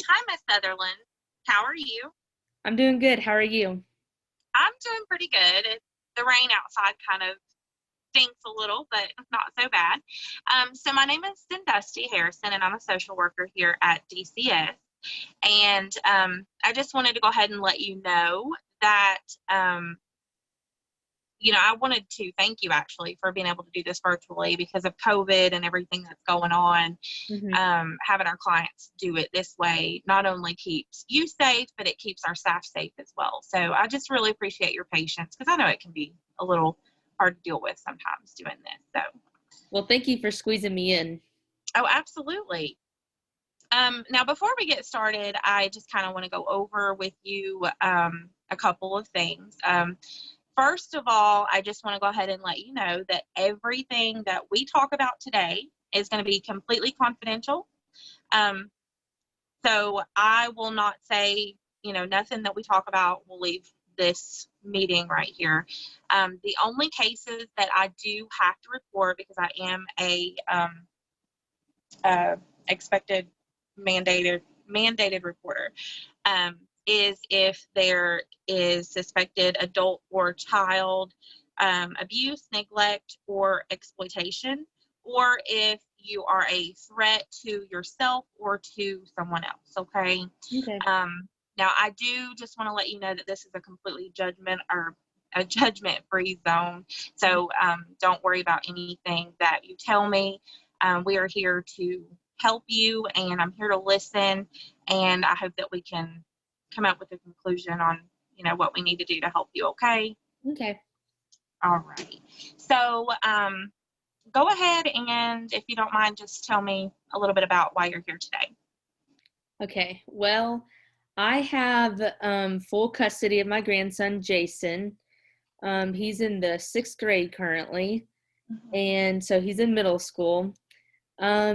Hi, Miss Sutherland. How are you? I'm doing good. How are you? I'm doing pretty good. The rain outside kind of stinks a little, but not so bad. So my name is SinDusty Harrison, and I'm a social worker here at DCS. And I just wanted to go ahead and let you know that um, I wanted to thank you actually for being able to do this virtually because of COVID and everything that's going on. hmm Having our clients do it this way not only keeps you safe, but it keeps our staff safe as well. So I just really appreciate your patience because I know it can be a little hard to deal with sometimes doing this. So, Well, thank you for squeezing me in. oh, absolutely. Now, before we get started, I just kind of want to go over with you a couple of things. First of all, I just want to go ahead and let you know that everything that we talk about today is going to be completely confidential. Um, so I will not say, nothing that we talk about will leave this meeting right here. The only cases that I do have to report because I am a expected mandated reporter is if there is suspected adult or child abuse, neglect, or exploitation, or if you are a threat to yourself or to someone else. Okay. Okay. Now, I do just want to let you know that this is a completely judgment-free zone. So don't worry about anything that you tell me. We are here to help you, and I'm here to listen. And I hope that we can come up with a conclusion on, what we need to do to help you. Okay. Okay. All right. So go ahead and, if you don't mind, just tell me a little bit about why you're here today. Okay. Well, I have full custody of my grandson, Jason. He's in the sixth grade currently, and so he's in middle school.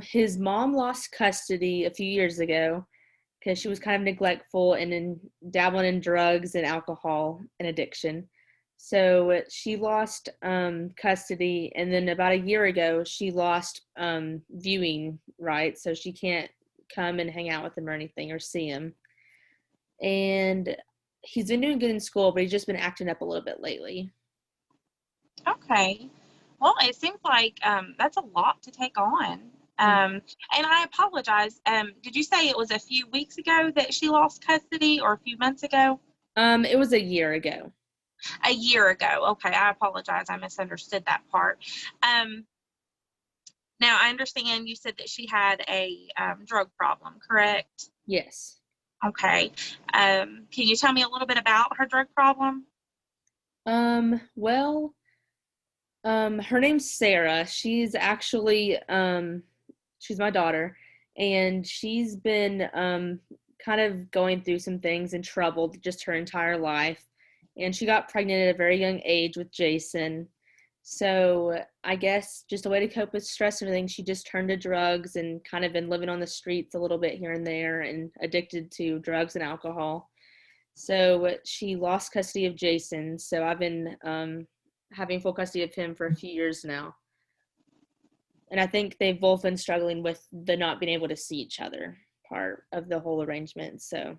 His mom lost custody a few years ago because she was kind of neglectful and dabbling in drugs and alcohol and addiction. So she lost custody, and then about a year ago, she lost viewing rights, so she can't come and hang out with him or anything or see him. And he's been doing good in school, but he's just been acting up a little bit lately. Okay. Well, it seems like that's a lot to take on. And I apologize. Did you say it was a few weeks ago that she lost custody or a few months ago? It was a year ago. A year ago. Okay, I apologize. I misunderstood that part. Um, Now, I understand you said that she had a drug problem, correct? Yes. Okay. Can you tell me a little bit about her drug problem? Well, her name's Sarah. She's actually she's my daughter, and she's been kind of going through some things and troubled just her entire life. And she got pregnant at a very young age with Jason. So I guess just a way to cope with stress and everything, she just turned to drugs and kind of been living on the streets a little bit here and there and addicted to drugs and alcohol. So she lost custody of Jason. So I've been having full custody of him for a few years now. And I think they've both been struggling with the not being able to see each other part of the whole arrangement. So,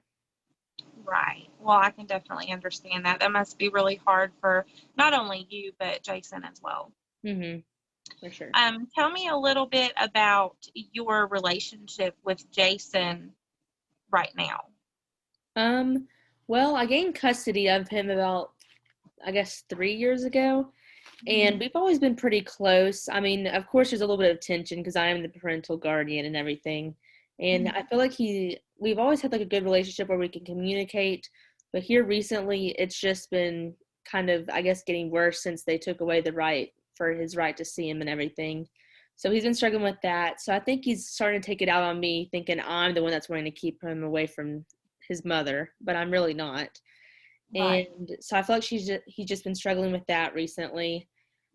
Right. Well, I can definitely understand that. That must be really hard for not only you, but Jason as well. mm-hmm, for sure. Tell me a little bit about your relationship with Jason right now. Um, well, I gained custody of him about, I guess, 3 years ago. And we've always been pretty close. I mean, of course, there's a little bit of tension because I am the parental guardian and everything. And I feel like we've always had like a good relationship where we can communicate. But here recently, it's just been kind of, I guess, getting worse since they took away the right for his right to see him and everything. So he's been struggling with that. So I think he's starting to take it out on me, thinking I'm the one that's wanting to keep him away from his mother, but I'm really not. Right. And so I feel like he's just been struggling with that recently,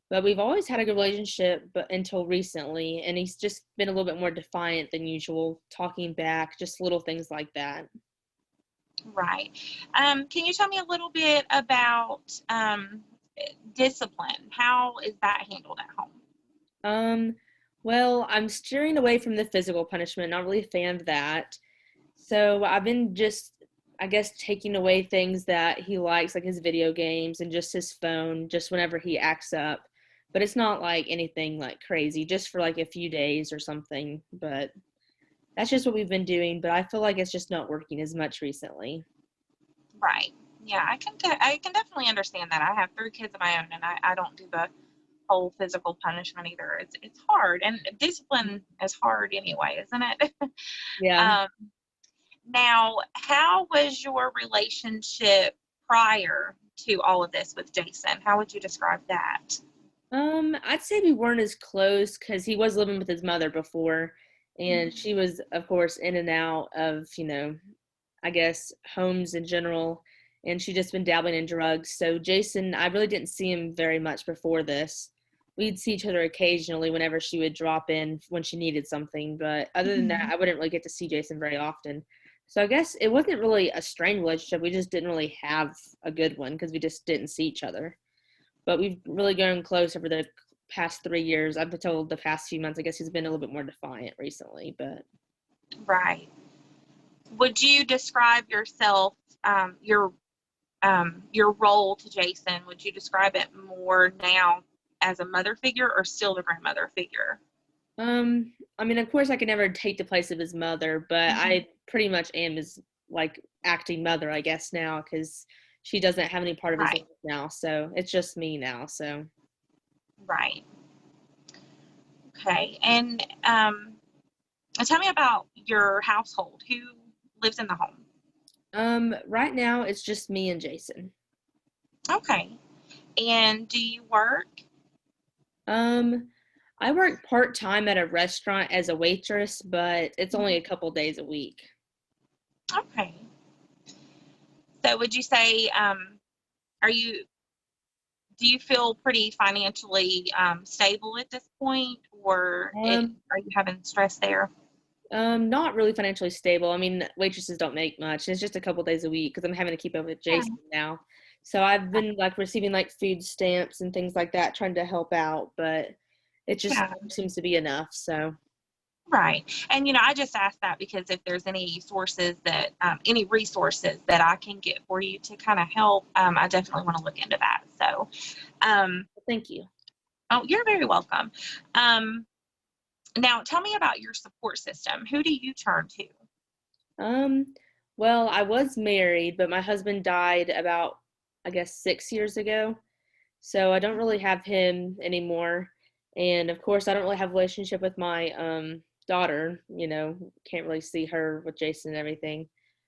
but we've always had a good relationship, but until recently, and he's just been a little bit more defiant than usual, talking back, just little things like that. Right. Can you tell me a little bit about discipline? How is that handled at home? Um, well, I'm steering away from the physical punishment, not really a fan of that. So I've been just, I guess, taking away things that he likes, like his video games and just his phone, just whenever he acts up. But it's not like anything like crazy, just for like a few days or something. But that's just what we've been doing. But I feel like it's just not working as much recently. Right. Yeah, I can definitely understand that. I have 3 kids of my own, and I don't do the whole physical punishment either. It's hard, and discipline is hard anyway, isn't it? Yeah. um, Now, how was your relationship prior to all of this with Jason? How would you describe that? I'd say we weren't as close because he was living with his mother before, and Mhm. she was, of course, in and out of, I guess, homes in general, and she just been dabbling in drugs. So Jason, I really didn't see him very much before this. We'd see each other occasionally whenever she would drop in when she needed something, but other than that, Mhm. I wouldn't really get to see Jason very often. So I guess it wasn't really a strained relationship. We just didn't really have a good one because we just didn't see each other. But we've really grown close over the past 3 years. I've been told the past few months, I guess he's been a little bit more defiant recently, but Right. Would you describe yourself, your role to Jason? Would you describe it more now as a mother figure or still the grandmother figure? I mean, of course, I could never take the place of his mother, but Mhm. I pretty much am his like acting mother, I guess now, because she doesn't have any part of his life Right. now, so it's just me now. So, Right. Okay. And tell me about your household. Who lives in the home? right now it's just me and Jason. Okay. And do you work? Um, I work part time at a restaurant as a waitress, but it's only Mhm. a couple days a week. Okay. So would you say, are you, do you feel pretty financially stable at this point, or Um, are you having stress there? Not really financially stable. I mean, waitresses don't make much. It's just a couple days a week because I'm having to keep up with Yeah. Jason now. So I've been like receiving like food stamps and things like that, trying to help out, but it just Yeah. seems to be enough. So Right. And, I just asked that because if there's any resources that I can get for you to kind of help, I definitely want to look into that. So, um, thank you. oh, you're very welcome. Um, Now, tell me about your support system. Who do you turn to? Um, well, I was married, but my husband died about, I guess, 6 years ago. So I don't really have him anymore. And of course, I don't really have a relationship with my daughter. Can't really see her with Jason and everything.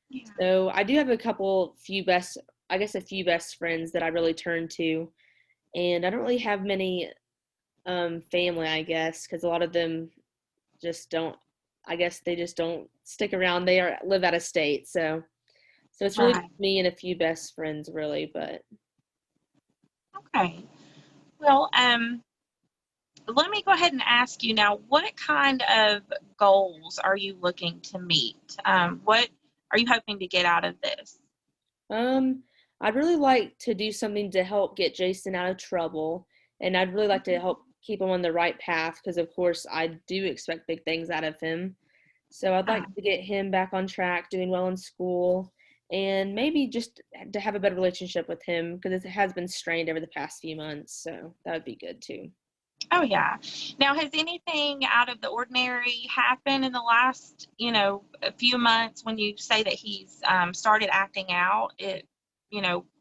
Yeah. So I do have I guess a few best friends that I really turn to. And I don't really have many family, I guess, because a lot of them just don't, I guess they just don't stick around. Live out of state. So it's really Right. just me and a few best friends, really. But Okay. Well, let me go ahead and ask you now, what kind of goals are you looking to meet? What are you hoping to get out of this? Um, I'd really like to do something to help get Jason out of trouble, and I'd really like to Mhm. help keep him on the right path because, of course, I do expect big things out of him. So I'd like to get him back on track, doing well in school, and maybe just to have a better relationship with him because it has been strained over the past few months. So that would be good too. Oh, yeah. Now, has anything out of the ordinary happened in the last, a few months when you say that he's started acting out?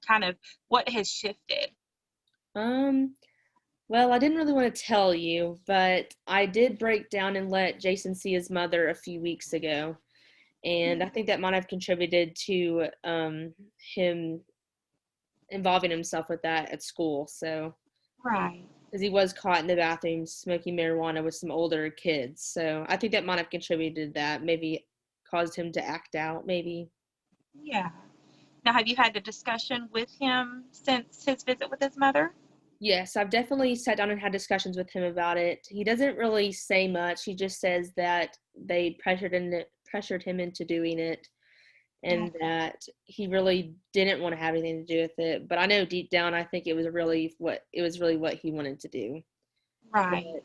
Kind of what has shifted? Um, well, I didn't really want to tell you, but I did break down and let Jason see his mother a few weeks ago. And I think that might have contributed to him involving himself with that at school. So, Right. because he was caught in the bathroom smoking marijuana with some older kids, so I think that might have contributed to that. Maybe caused him to act out. Maybe. Yeah. Now, have you had a discussion with him since his visit with his mother? Yes, I've definitely sat down and had discussions with him about it. He doesn't really say much. He just says that they pressured him into doing it, and Okay. that he really didn't want to have anything to do with it. But I know deep down, I think it was really what he wanted to do. But Right.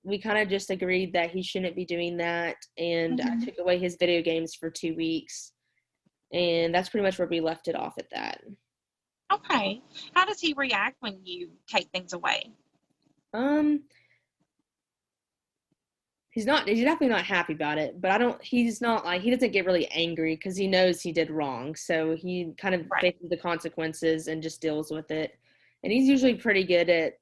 we kind of just agreed that he shouldn't be doing that, and I Mhm. took away his video games for 2 weeks, and that's pretty much where we left it off at that. Okay. How does he react when you take things away? Um, he's definitely not happy about it, but he's not like, he doesn't get really angry because he knows he did wrong. So he kind of Right. faces the consequences and just deals with it. And he's usually pretty good at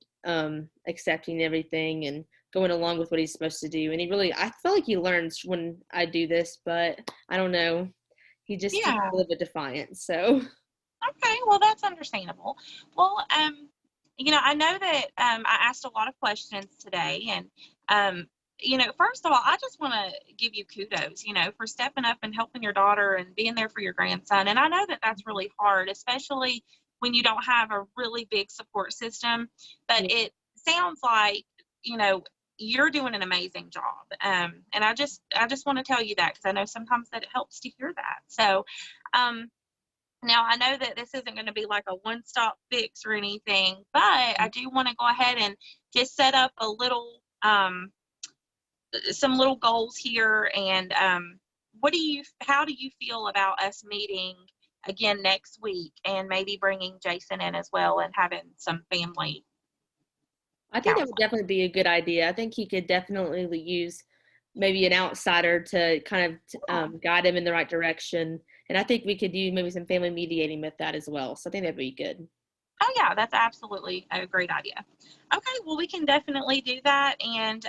accepting everything and going along with what he's supposed to do. And I feel like he learns when I do this, but I don't know. He's Yeah. a little bit defiant. So Okay. Well, that's understandable. Well, I know that I asked a lot of questions today, and first of all, I just want to give you kudos, for stepping up and helping your daughter and being there for your grandson. And I know that that's really hard, especially when you don't have a really big support system. But yeah, it sounds like, you know, you're doing an amazing job. And I just want to tell you that because I know sometimes that it helps to hear that. So, um, now, I know that this isn't going to be like a one-stop fix or anything, but I do want to go ahead and just set up some little goals here. And how do you feel about us meeting again next week and maybe bringing Jason in as well and having some family I think that would counseling? definitely be a good idea. I think he could definitely use maybe an outsider to kind of guide him in the right direction. And I think we could do maybe some family mediating with that as well. So I think that'd be good. Oh yeah, that's absolutely a great idea. Okay, well we can definitely do that. And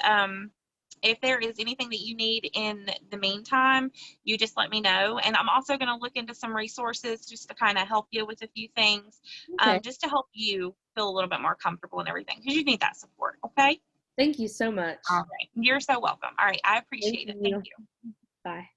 if there is anything that you need in the meantime, you just let me know. And I'm also going to look into some resources just to kind of help you with a few things, Okay. just to help you feel a little bit more comfortable and everything because you need that support. Okay. Thank you so All much. right. You're so welcome. All right. I Thank appreciate it. Thank you. you. Bye.